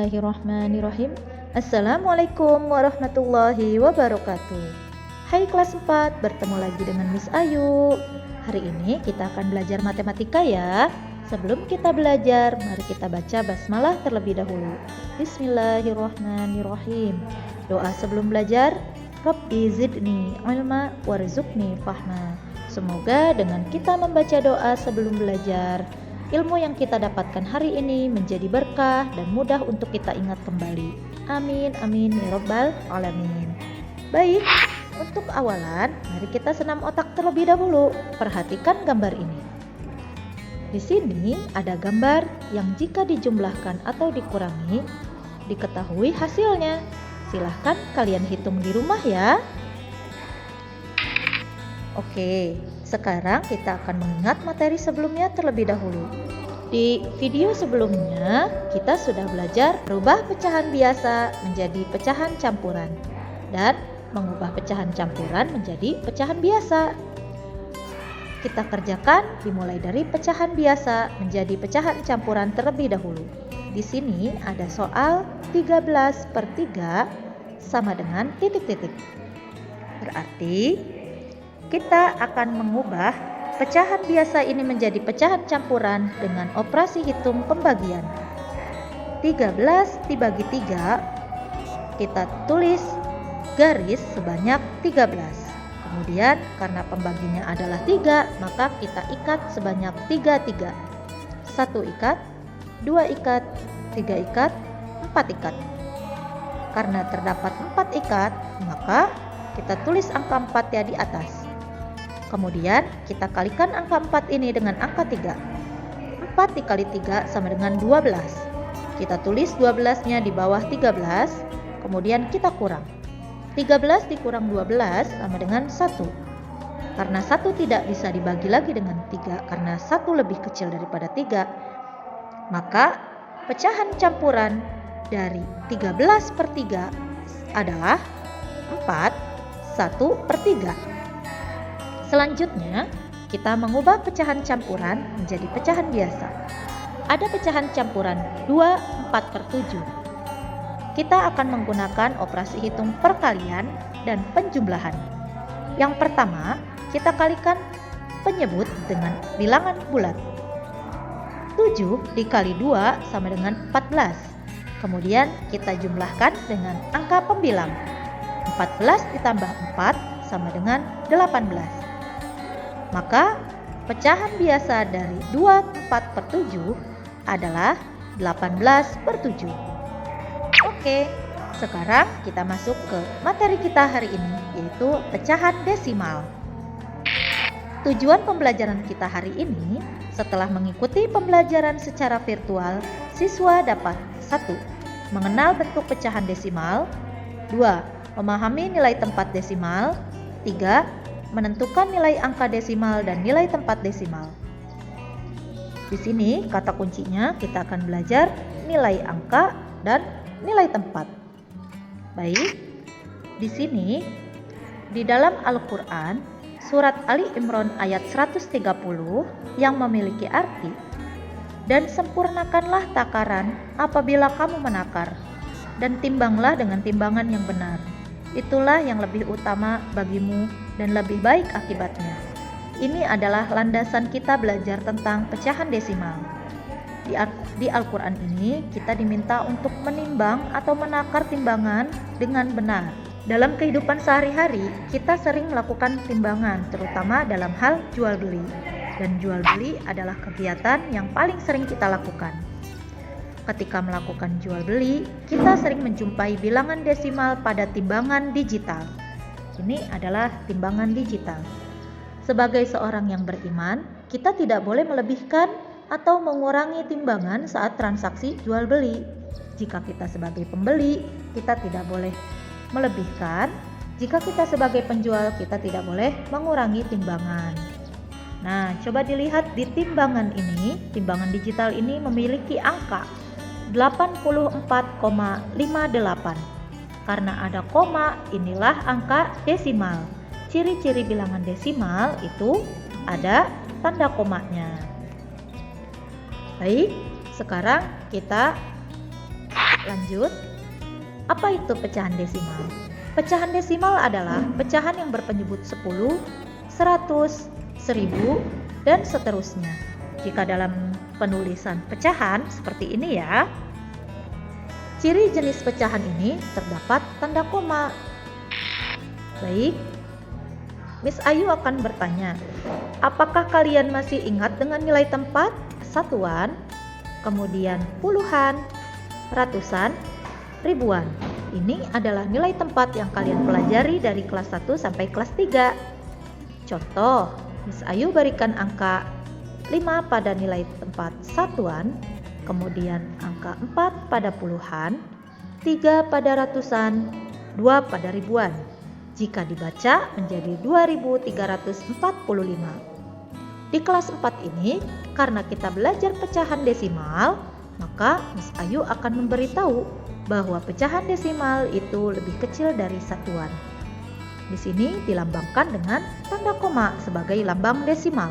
Bismillahirrahmanirrahim. Assalamualaikum warahmatullahi wabarakatuh. Hai kelas 4, bertemu lagi dengan Miss Ayu. Hari ini kita akan belajar matematika ya. Sebelum kita belajar, mari kita baca basmalah terlebih dahulu. Bismillahirrahmanirrahim. Doa sebelum belajar, Rabbi zidni ilma warzuqni fahma. Semoga dengan kita membaca doa sebelum belajar, ilmu yang kita dapatkan hari ini menjadi berkah dan mudah untuk kita ingat kembali. Amin, amin, ya rabbal alamin. Baik, untuk awalan, mari kita senam otak terlebih dahulu. Perhatikan gambar ini. Di sini ada gambar yang jika dijumlahkan atau dikurangi, diketahui hasilnya. Silahkan kalian hitung di rumah ya. Oke, sekarang kita akan mengingat materi sebelumnya terlebih dahulu. Di video sebelumnya, kita sudah belajar merubah pecahan biasa menjadi pecahan campuran dan mengubah pecahan campuran menjadi pecahan biasa. Kita kerjakan dimulai dari pecahan biasa menjadi pecahan campuran terlebih dahulu. Di sini ada soal 13/3 sama dengan titik-titik. Berarti kita akan mengubah pecahan biasa ini menjadi pecahan campuran dengan operasi hitung pembagian. 13 dibagi 3, kita tulis garis sebanyak 13. Kemudian karena pembaginya adalah 3, maka kita ikat sebanyak 3. 1 ikat, 2 ikat, 3 ikat, 4 ikat. Karena terdapat 4 ikat, maka kita tulis angka 4 ya di atas. Kemudian kita kalikan angka 4 ini dengan angka 3. 4 dikali 3 sama dengan 12. Kita tulis 12-nya di bawah 13, kemudian kita kurang. 13 dikurang 12 sama dengan 1. Karena 1 tidak bisa dibagi lagi dengan 3 karena 1 lebih kecil daripada 3, maka pecahan campuran dari 13/3 adalah 4, 1/3. Selanjutnya, kita mengubah pecahan campuran menjadi pecahan biasa. Ada pecahan campuran 2, 4/7. Kita akan menggunakan operasi hitung perkalian dan penjumlahan. Yang pertama, kita kalikan penyebut dengan bilangan bulat. 7 dikali 2 sama dengan 14. Kemudian kita jumlahkan dengan angka pembilang. 14 ditambah 4 sama dengan 18. Maka pecahan biasa dari 24/7 adalah 18/7. Oke, sekarang kita masuk ke materi kita hari ini, yaitu pecahan desimal. Tujuan pembelajaran kita hari ini, setelah mengikuti pembelajaran secara virtual, siswa dapat 1. Mengenal bentuk pecahan desimal, 2. Memahami nilai tempat desimal, 3. Menentukan nilai angka desimal dan nilai tempat desimal. Di sini kata kuncinya kita akan belajar nilai angka dan nilai tempat. Baik, di sini di dalam Al-Quran surat Ali Imran ayat 130 yang memiliki arti, dan sempurnakanlah takaran apabila kamu menakar, dan timbanglah dengan timbangan yang benar. Itulah yang lebih utama bagimu dan lebih baik akibatnya. Ini adalah landasan kita belajar tentang pecahan desimal. Di Al-Quran ini kita diminta untuk menimbang atau menakar timbangan dengan benar. Dalam kehidupan sehari-hari kita sering melakukan timbangan, terutama dalam hal jual beli. Dan jual beli adalah kegiatan yang paling sering kita lakukan. Ketika melakukan jual beli, kita sering menjumpai bilangan desimal pada timbangan digital. Ini adalah timbangan digital. Sebagai seorang yang beriman, kita tidak boleh melebihkan atau mengurangi timbangan saat transaksi jual beli. Jika kita sebagai pembeli, kita tidak boleh melebihkan. Jika kita sebagai penjual, kita tidak boleh mengurangi timbangan. Nah, coba dilihat di timbangan ini, timbangan digital ini memiliki angka 84,58. Karena ada koma, inilah angka desimal. Ciri-ciri bilangan desimal itu ada tanda komanya. Baik, sekarang kita Lanjut, apa itu pecahan desimal? Pecahan desimal adalah pecahan yang berpenyebut 10, 100, 1000, dan seterusnya. Jika dalam penulisan pecahan seperti ini ya. Ciri jenis pecahan ini terdapat tanda koma. Baik, Miss Ayu akan bertanya, apakah kalian masih ingat dengan nilai tempat, satuan, kemudian puluhan, ratusan, ribuan? Ini adalah nilai tempat yang kalian pelajari dari kelas 1 sampai kelas 3. Contoh, Miss Ayu berikan angka 5 pada nilai tempat satuan, kemudian angka 4 pada puluhan, 3 pada ratusan, 2 pada ribuan. Jika dibaca menjadi 2345. Di kelas 4 ini, karena kita belajar pecahan desimal, maka Miss Ayu akan memberitahu bahwa pecahan desimal itu lebih kecil dari satuan. Di sini dilambangkan dengan tanda koma sebagai lambang desimal.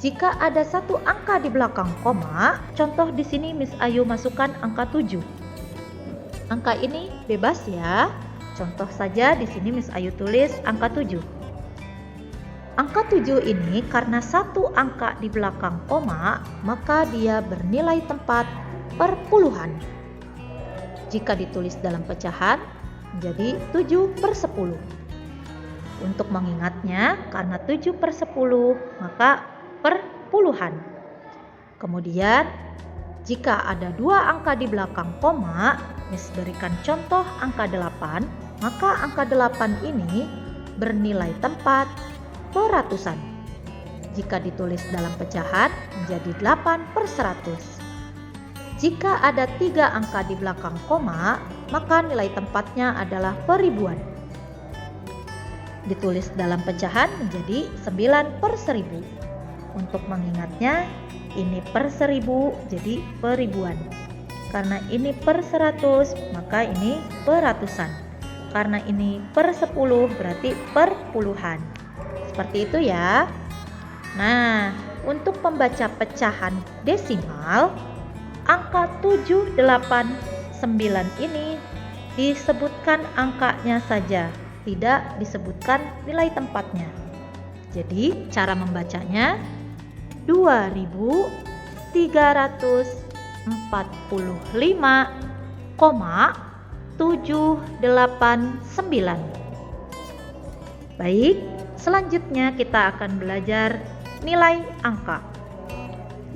Jika ada satu angka di belakang koma, contoh di sini Miss Ayu masukkan angka 7. Angka ini bebas ya. Contoh saja di sini Miss Ayu tulis angka 7. Angka 7 ini karena satu angka di belakang koma, maka dia bernilai tempat per puluhan. Jika ditulis dalam pecahan, menjadi 7/10. Untuk mengingatnya, karena 7/10, maka per puluhan. Kemudian, jika ada dua angka di belakang koma, Miss berikan contoh angka 8, maka angka 8 ini bernilai tempat per ratusan. Jika ditulis dalam pecahan, menjadi 8/100. Jika ada 3 angka di belakang koma, maka nilai tempatnya adalah per ribuan. Ditulis dalam pecahan menjadi 9/1000. Untuk mengingatnya, ini per 1000 jadi per ribuan. Karena ini per 100, maka ini per ratusan. Karena ini per 10, berarti per puluhan. Seperti itu ya. Nah, untuk pembaca pecahan desimal, angka 7, 8, 9 ini disebutkan angkanya saja, tidak disebutkan nilai tempatnya. Jadi, cara membacanya 2345,789. Baik, selanjutnya kita akan belajar nilai angka.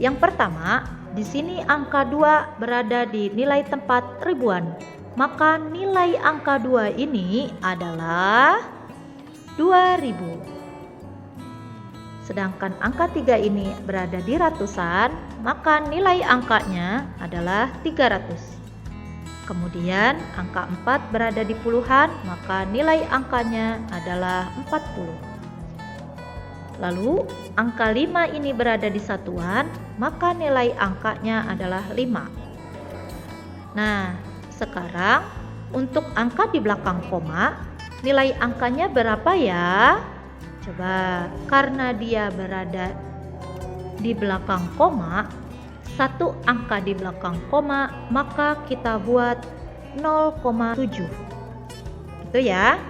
Yang pertama, di sini angka 2 berada di nilai tempat ribuan. Maka nilai angka 2 ini adalah 2000. Sedangkan angka 3 ini berada di ratusan, maka nilai angkanya adalah 300. Kemudian angka 4 berada di puluhan, maka nilai angkanya adalah 40. Lalu angka 5 ini berada di satuan, maka nilai angkanya adalah 5. Nah, sekarang untuk angka di belakang koma, nilai angkanya berapa ya? Coba, karena dia berada di belakang koma, satu angka di belakang koma, maka kita buat 0,7. Gitu ya.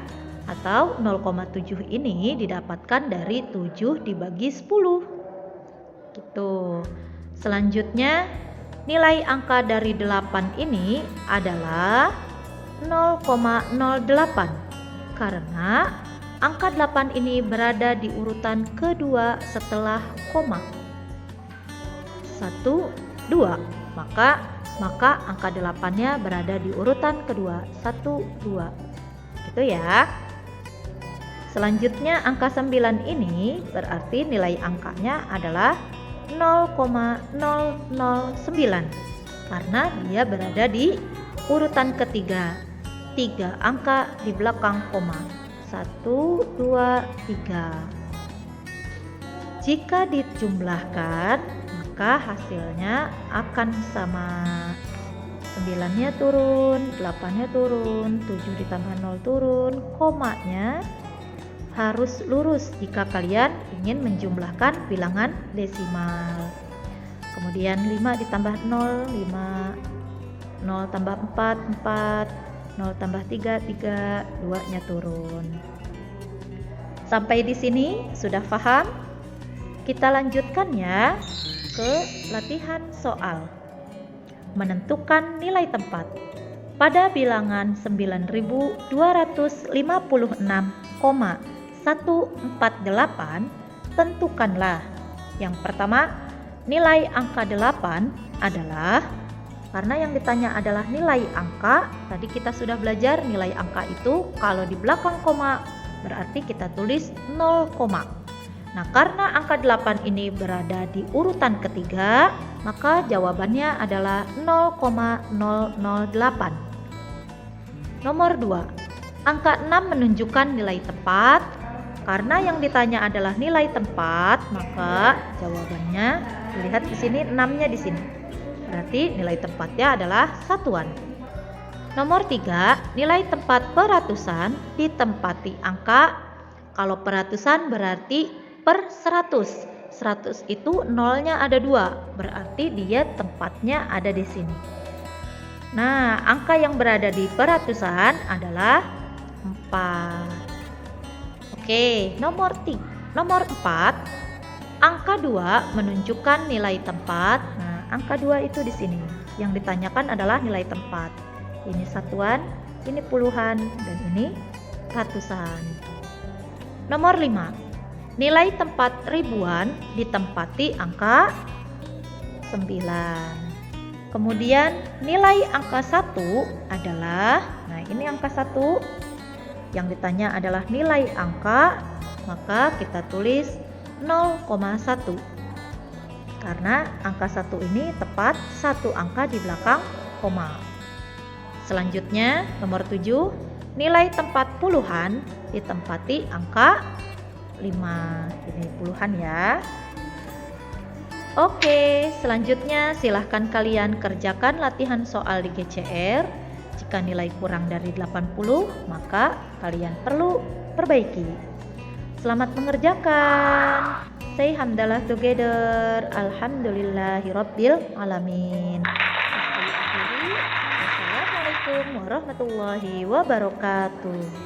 Atau 0,7 ini didapatkan dari 7 dibagi 10. Gitu. Selanjutnya, nilai angka dari 8 ini adalah 0,08. Karena angka 8 ini berada di urutan kedua setelah koma. 1, 2. Maka angka 8-nya berada di urutan kedua. 1, 2. Gitu ya. Selanjutnya angka 9 ini berarti nilai angkanya adalah 0,009 karena dia berada di urutan ketiga. 3 angka di belakang koma. 1, 2, 3. Jika dijumlahkan, maka hasilnya akan sama. 9-nya turun, 8-nya turun, 7 ditambah 0 turun, komanya harus lurus jika kalian ingin menjumlahkan bilangan desimal. Kemudian 5 ditambah 0, 5. 0 tambah 4, 4. 0 tambah 3, 3. 2-nya turun. Sampai di sini sudah paham? Kita lanjutkan ya ke latihan soal. Menentukan nilai tempat. Pada bilangan 9256,148, tentukanlah. Yang pertama, nilai angka 8 adalah, karena yang ditanya adalah nilai angka, tadi kita sudah belajar nilai angka itu kalau di belakang koma berarti kita tulis 0, Nah, karena angka 8 ini berada di urutan ketiga, maka jawabannya adalah 0,008. Nomor 2. Angka 6 menunjukkan nilai tempat. Karena yang ditanya adalah nilai tempat, maka jawabannya lihat di sini 6-nya di sini. Berarti nilai tempatnya adalah satuan. Nomor 3, nilai tempat peratusan ditempati angka. Kalau peratusan berarti per 100. 100 itu nolnya ada 2, berarti dia tempatnya ada di sini. Nah, angka yang berada di peratusan adalah 4. Oke, nomor 4, angka 2 menunjukkan nilai tempat. Nah, angka 2 itu di sini. Yang ditanyakan adalah nilai tempat. Ini satuan, ini puluhan, dan ini ratusan. Nomor 5, nilai tempat ribuan ditempati angka 9. Kemudian nilai angka 1 adalah, nah ini angka 1, yang ditanya adalah nilai angka, maka kita tulis 0,1. Karena angka 1 ini tepat satu angka di belakang koma. Selanjutnya nomor 7, nilai tempat puluhan ditempati angka 5. Ini puluhan ya. Oke, selanjutnya silahkan kalian kerjakan latihan soal di GCR. Jika nilai kurang dari 80, maka kalian perlu perbaiki. Selamat mengerjakan. Say hamdalah together. Alhamdulillahirabbil alamin. Wassalamualaikum warahmatullahi wabarakatuh.